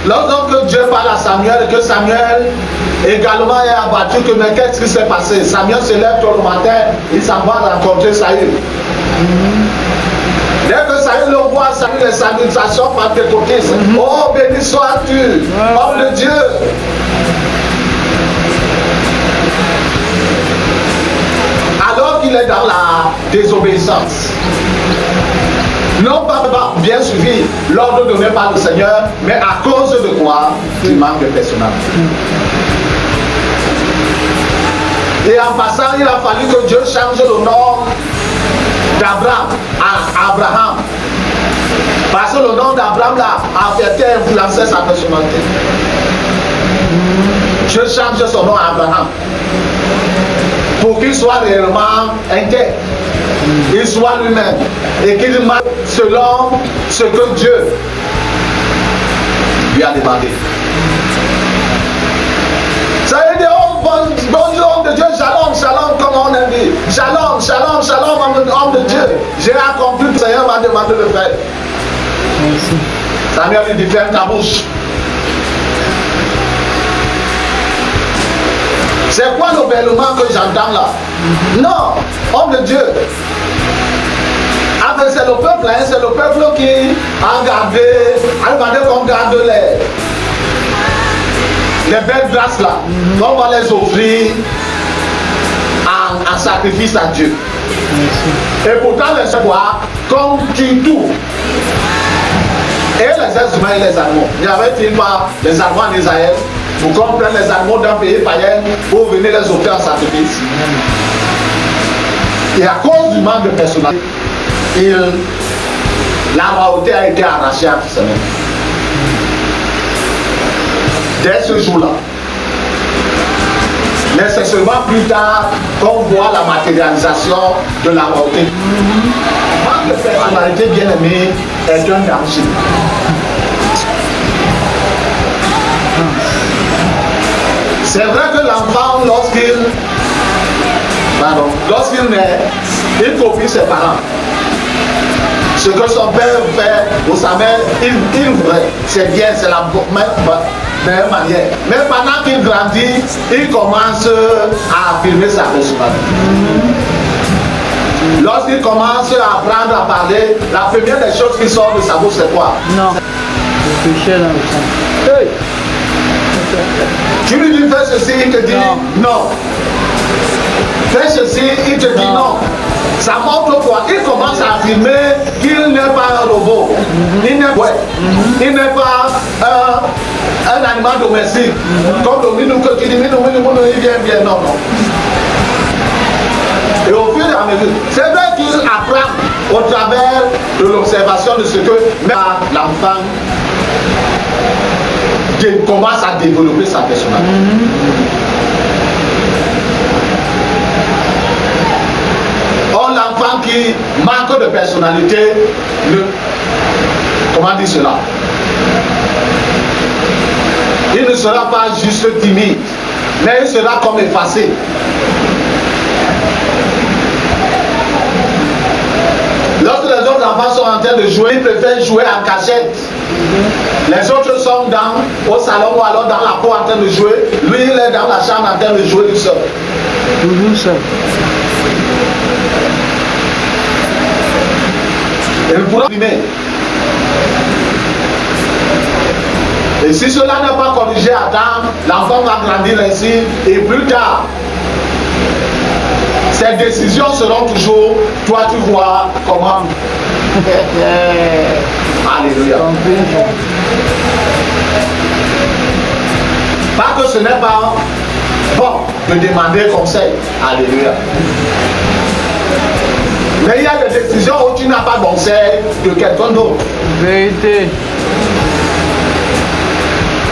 Lorsque Dieu parle à Samuel et que Samuel également est abattu, que mais qu'est-ce qui s'est passé? Samuel se lève tôt le matin, il s'en va rencontrer Saül. Dès que Saül le voit, Saül les salutations pentecôtistes. Oh, béni sois-tu, homme de Dieu. Alors qu'il est dans la désobéissance. Non pas bien suivi l'ordre donné par le Seigneur, mais à cause de quoi? Du manque de personnalité. Et en passant, il a fallu que Dieu change le nom d'Abraham à Abraham. Parce que le nom d'Abraham là a fait influencer sa personnalité. Dieu change son nom à Abraham pour qu'il soit réellement intègre. Il soit lui-même et qu'il marche selon ce que Dieu lui a demandé. Ça veut dire, oh, bonjour homme de Dieu, shalom, shalom, comme on a dit. Shalom, shalom, shalom, homme de Dieu. J'ai accompli ce que le Seigneur m'a demandé de faire. Samuel lui dit, ferme ta bouche. C'est quoi le bêlement que j'entends là? Non, homme de Dieu. Ah, mais c'est le peuple, hein, c'est le peuple qui a demandé qu'on garde les belles grâces là. On va les offrir en sacrifice à Dieu. Et pourtant, les savoir comme tu tout. Et les êtres humains et les animaux. Il y avait une part les animaux en Israël. Vous comprenez les animaux d'un pays païen pour venir les offrir en sacrifice. Et à cause du manque de personnalité, la royauté a été arrachée à Israël. Dès ce jour-là. Mais c'est seulement plus tard qu'on voit la matérialisation de la royauté. Le manque de personnalité bien-aimée est un danger. C'est vrai que l'enfant, lorsqu'il naît, il copie ses parents. Ce que son père fait ou sa mère, il voudrait. C'est bien, c'est la meilleure manière. Mais pendant qu'il grandit, il commence à affirmer sa personnalité. Lorsqu'il commence à apprendre à parler, la première des choses qui sort de sa bouche, c'est quoi? Non. Le péché dans le sang. Hey. Tu lui dis fais ceci, il te dit non. Fais ceci, il te dit non. Ça montre quoi? Il commence à affirmer qu'il n'est pas un robot. Il n'est pas un animal domestique. Comme le minou que tu dis, minou, il vient bien. Non. Et au fur et à mesure, c'est vrai qu'il apprend au travers de l'observation de ce que l'enfant commence à développer sa personnalité. Or, l'enfant qui manque de personnalité, comment dire cela? Il ne sera pas juste timide, mais il sera comme effacé. Lorsque les autres enfants sont en train de jouer, ils préfèrent jouer en cachette. Les autres sont au salon ou alors dans la cour en train de jouer. Lui, il est dans la chambre en train de jouer tout seul. Toujours seul. Et il pourra filmer. Et si cela n'est pas corrigé à temps, l'enfant va grandir ainsi et plus tard, ces décisions seront toujours, toi tu vois comment. Alléluia. Pas que ce n'est pas bon de demander conseil. Alléluia. Mais il y a des décisions où tu n'as pas de conseil de quelqu'un d'autre. Vérité.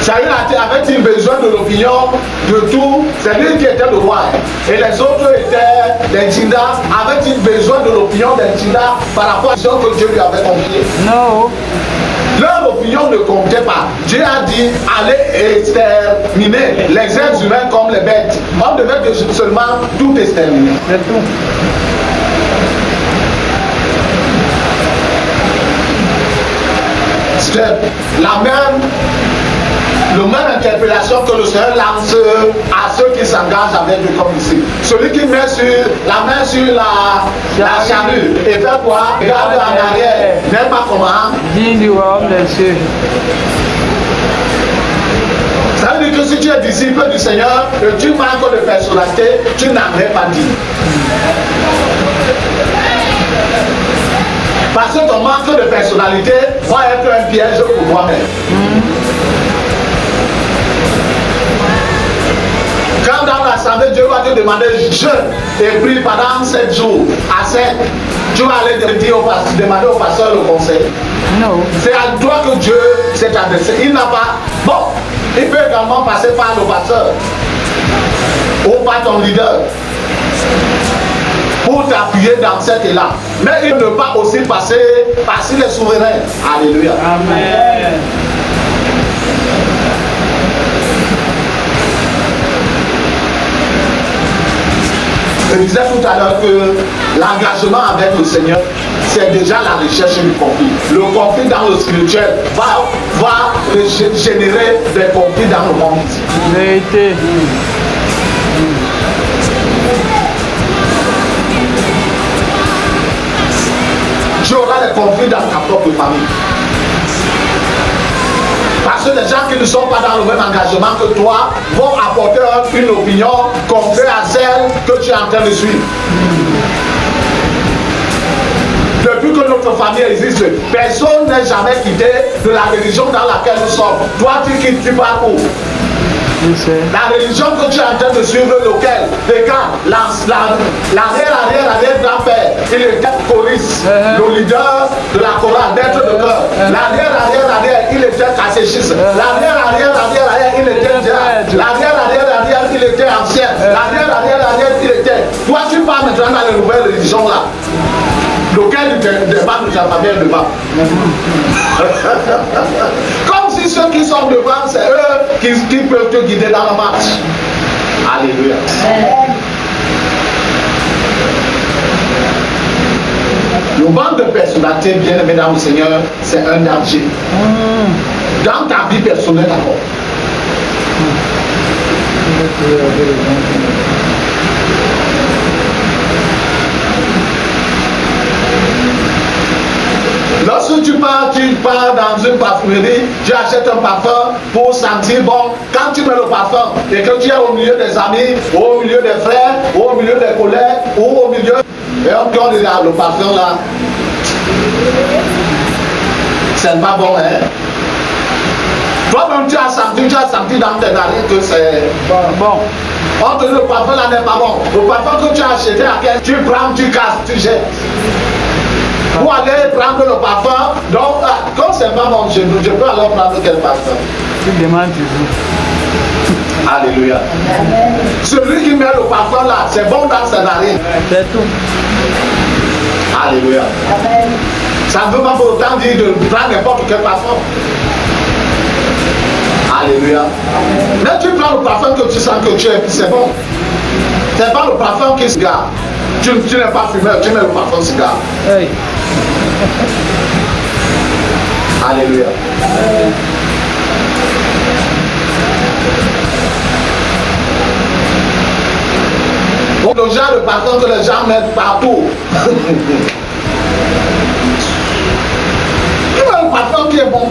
Saül avait-il besoin de l'opinion de tout? C'est lui qui était le roi. Et les autres étaient des Jinda. Avait-il besoin de l'opinion des Jinda par rapport à ce que Dieu lui avait confié? Non. Leur opinion ne comptait pas. Dieu a dit, allez exterminer les êtres humains comme les bêtes. On devait seulement tout exterminer. C'est tout. C'est la même La même interpellation que le Seigneur lance à ceux qui s'engagent avec lui comme ici. Celui qui met la main sur la charrue et fait quoi? Regarde en arrière. N'est pas comment? Digne du royaume des cieux. Ça veut dire que si tu es disciple du Seigneur et tu manques de personnalité, tu n'en es pas digne. Parce que ton manque de personnalité va être un piège pour toi-même. Quand dans l'assemblée, Dieu va te demander jeûne et prie pendant 7 jours à 7, tu vas aller demander au pasteur le conseil. Non. C'est à toi que Dieu s'est adressé. Il n'a pas. Bon, il peut également passer par le pasteur ou par ton leader pour t'appuyer dans cet élan. Mais il ne peut pas aussi passer par les souverains. Alléluia. Amen. Je disais tout à l'heure que l'engagement avec le Seigneur, c'est déjà la recherche du conflit. Le conflit dans le spirituel va générer des conflits dans le monde. Vérité. Tu auras des conflits dans ta propre famille. Parce que les gens qui ne sont pas dans le même engagement que toi vont apporter une opinion contraire à celle que tu es en train de suivre. Depuis que notre famille existe, personne n'est jamais quitté de la religion dans laquelle nous sommes. Toi, tu quittes, tu pars où? La religion que tu es en train de suivre, lequel? Regarde, l'arrière-grand-père, il était choriste, le leader de la chorale, d'être de cœur. L'arrière, il était catéchiste. L'arrière, il était diable. L'arrière, il était ancien. L'arrière, il était. Toi, tu pars maintenant dans les nouvelles religions là. Lequel débat de ta famille devant. Comme si ceux qui sont devant, c'est eux qui peuvent te guider dans la marche. Alléluia. Le manque de personnalité, bien aimé dans le Seigneur, c'est un danger. Dans ta vie personnelle d'abord. Lorsque tu pars dans une parfumerie, tu achètes un parfum pour sentir bon. Quand tu mets le parfum et que tu es au milieu des amis, ou au milieu des frères, ou au milieu des collègues, ou au milieu... Et on dit, regarde le parfum là. C'est pas bon, hein? Toi-même, tu as senti dans tes narines que c'est bon. On te dit, le parfum là n'est pas bon. Le parfum que tu as acheté à quel tu prends, tu casses, tu jettes. Pour aller prendre le parfum, donc quand c'est pas bon, je peux alors prendre quel parfum? Tu demandes toujours. Alléluia. Amen. Celui qui met le parfum là, c'est bon dans sa narine. C'est tout. Alléluia. Amen. Ça ne veut pas pour autant dire de prendre n'importe quel parfum. Alléluia. Amen. Mais tu prends le parfum que tu sens que tu es, c'est bon. C'est pas le parfum qui se garde. Tu n'es pas fumeur, tu mets le parfum cigare. Hey. Alléluia. Amen. Bon, le genre de parfum que les gens mettent partout. Tu mets le parfum qui est bon.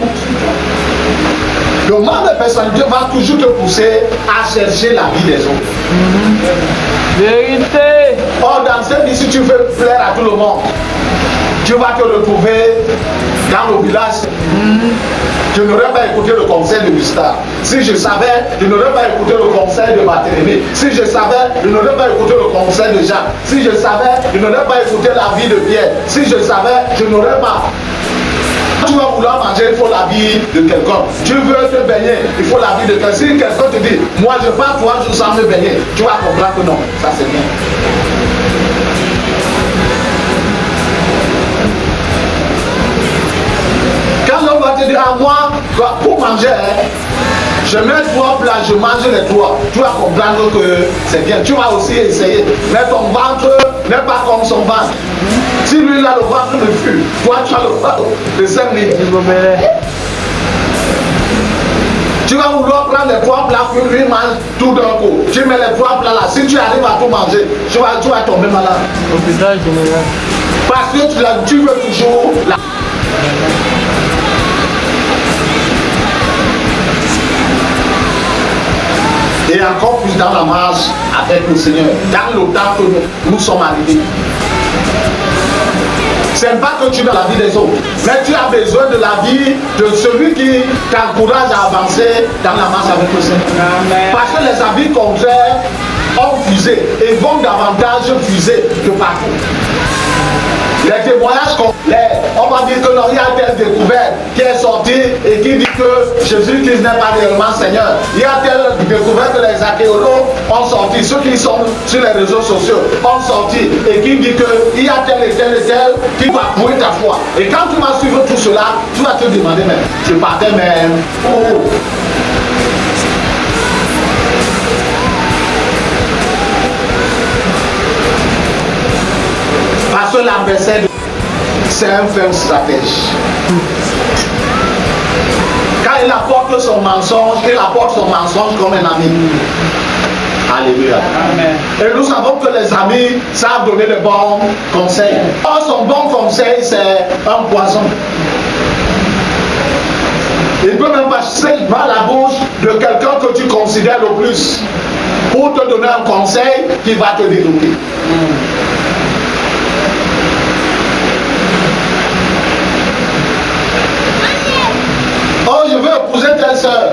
Le manque de personnalité va toujours te pousser à chercher la vie des autres. Vérité. Or, dans cette vie, si tu veux plaire à tout le monde, tu vas te retrouver dans le village. Je n'aurais pas écouté le conseil de Gustave. Si je savais, je n'aurais pas écouté le conseil de Barthélemy. Si je savais, je n'aurais pas écouté le conseil de Jacques. Si je savais, je n'aurais pas écouté la vie de Pierre. Si je savais, je n'aurais pas. Tu vas vouloir manger, il faut la vie de quelqu'un. Tu veux te baigner, il faut la vie de quelqu'un. Si quelqu'un te dit, moi je pars 3 jours sans me baigner, tu vas comprendre que non, ça c'est bien. Quand l'homme va te dire à moi, pour manger, je mets 3 plats, je mange les 3. Tu vas comprendre que c'est bien. Tu vas aussi essayer. Mais ton ventre n'est pas comme son ventre. Si lui il a le ventre de fût, toi tu as le ventre de 5 litres. Tu vas vouloir prendre les 3 plats, puis lui mange tout d'un coup. Tu mets les 3 plats là. Si tu arrives à tout manger, tu vas tomber malade. Hôpital général. Parce que tu veux toujours la... Et encore plus dans la marche avec le Seigneur, dans le temps que nous sommes arrivés. Ce n'est pas que tu veux la vie des autres, mais tu as besoin de la vie de celui qui t'encourage à avancer dans la marche avec le Seigneur. Amen. Parce que les avis contraires ont fusé et vont davantage fuser que partout. Les témoignages complets, on va dire que il y a telle découverte qui est sortie et qui dit que Jésus-Christ n'est pas réellement Seigneur. Il y a telle découverte que les archéologues ont sorti, ceux qui sont sur les réseaux sociaux ont sorti et qui dit qu'il y a tel et tel et tel qui va prouver ta foi. Et quand tu vas suivre tout cela, tu vas te demander, mais je partais même où? Parce que l'adversaire, c'est un ferme stratège. Quand il apporte son mensonge, il apporte son mensonge comme un ami. Alléluia. Amen. Et nous savons que les amis savent donner de bons conseils. Or, son bon conseil, c'est un poison. Il peut même passer par la bouche de quelqu'un que tu considères le plus pour te donner un conseil qui va te détruire. Oh, je veux épouser telle soeur.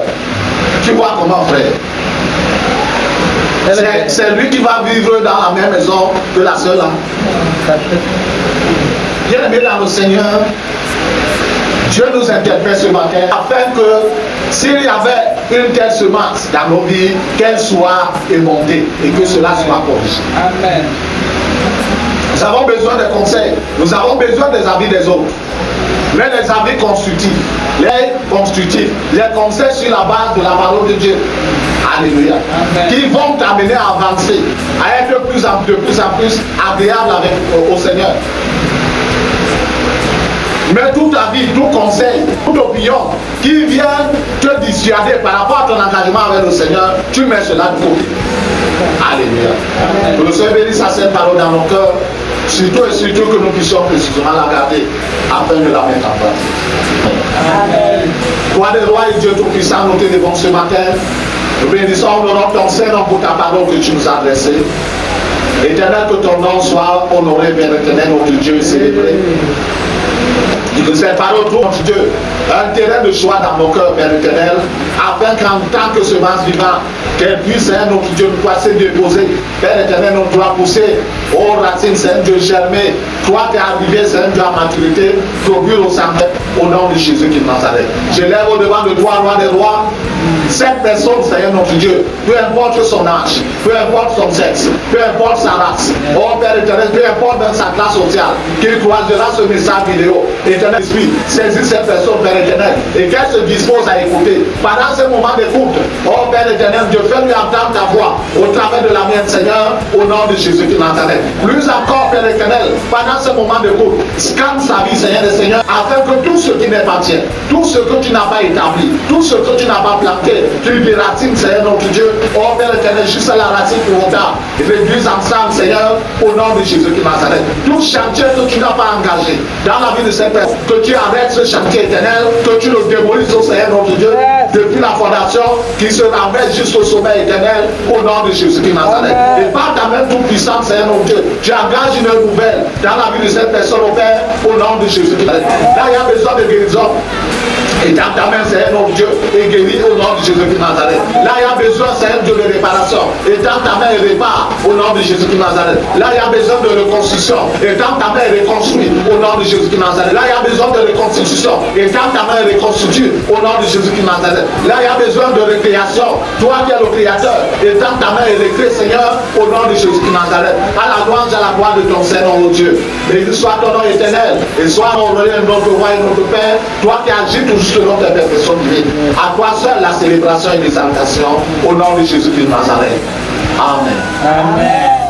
Tu vois comment, frère? C'est lui qui va vivre dans la même maison que la soeur là. Bien aimé dans le Seigneur, Dieu nous interprète ce matin afin que s'il y avait une telle semence dans nos vies, qu'elle soit émontée et que cela soit corrigé. Amen. Nous avons besoin de conseils, nous avons besoin des avis des autres. Mais les avis constructifs, les conseils sur la base de la parole de Dieu, alléluia, amen, qui vont t'amener à avancer, à être de plus en plus agréable au Seigneur. Mais tout avis, tout conseil, toute opinion qui vient te dissuader par rapport à ton engagement avec le Seigneur, tu mets cela de côté. Alléluia. Que le Seigneur bénisse sa sainte parole dans nos cœurs, surtout et surtout que nous puissions précisément la garder afin de la mettre en pratique. Amen. Roi des rois et Dieu Tout-Puissant, nous te devons ce matin. Nous bénissons, honorons ton Seigneur pour ta parole que tu nous as adressée. Éternel, que ton nom soit honoré, Père éternel, notre Dieu, et célébré. Et que cette parole trouve, notre Dieu, un terrain de joie dans nos cœurs, Père éternel, afin qu'en tant que semence vivante, qu'elle puisse, notre Dieu, nous puisse se déposer. Père éternel, nous doit pousser aux racines, Seigneur Dieu, germer. Toi, tu es arrivé, Seigneur Dieu, à maturité, produire au sang, au nom de Jésus qui Nazareth. Je lève au devant de toi, roi des rois, cette personne, Seigneur notre Dieu, peu importe son âge, peu importe son sexe, peu importe sa race, oh Père éternel, peu importe dans sa classe sociale, qu'il croisera ce message vidéo, éternel esprit, saisis cette personne, Père éternel, et qu'elle se dispose à écouter. Pendant ce moment d'écoute, oh Père éternel, Dieu, fais-lui entendre ta voix au travers de la mienne, Seigneur, au nom de Jésus qui Nazareth. Plus encore, Père éternel, pendant ce moment d'écoute, scanne sa vie, Seigneur et Seigneur, afin que tout ce qui n'est pas tien, tout ce que tu n'as pas établi, tout ce que tu n'as pas planté, tu déracines, Seigneur notre Dieu, oh Père éternel, juste à la racine pour autant, et réduise ensemble, Seigneur, au nom de Jésus qui Nazareth. Tout chantier que tu n'as pas engagé dans la vie de cette personne, que tu arrêtes ce chantier éternel, que tu le démolisses au Seigneur notre Dieu, depuis la fondation, qui se ramène jusqu'au sommet éternel, au nom de Jésus qui Nazareth. Et par ta main toute puissante, Seigneur notre Dieu, tu engages une nouvelle dans la vie de cette personne, au Père, au nom de Jésus qui Nazareth. Là, il y a besoin de guérison. Et dans ta main, Seigneur notre Dieu, et guérit au nom de Jésus qui Nazareth. Là, il y a besoin, Seigneur Dieu, de réparation. Et dans ta main, il répare au nom de Jésus qui Nazareth. Là, il y a besoin de reconstruction. Et dans ta main, il reconstruit au nom de Jésus qui Nazareth. Là, il y a besoin de reconstitution. Et dans ta main, il reconstitue au nom de Jésus qui Nazareth. Là, il y a besoin de récréation. Toi qui es le créateur. Et dans ta main, il recrée, Seigneur, au nom de Jésus qui Nazareth. À la louange, à la gloire de ton Seigneur, ô Dieu. Béni soit ton nom éternel. Et soit honoré notre roi et notre Père. Toi qui agis toujours selon tes perfections divines. À toi seul la célébration et l'exaltation au nom de Jésus-Christ de Nazareth. Amen. Amen.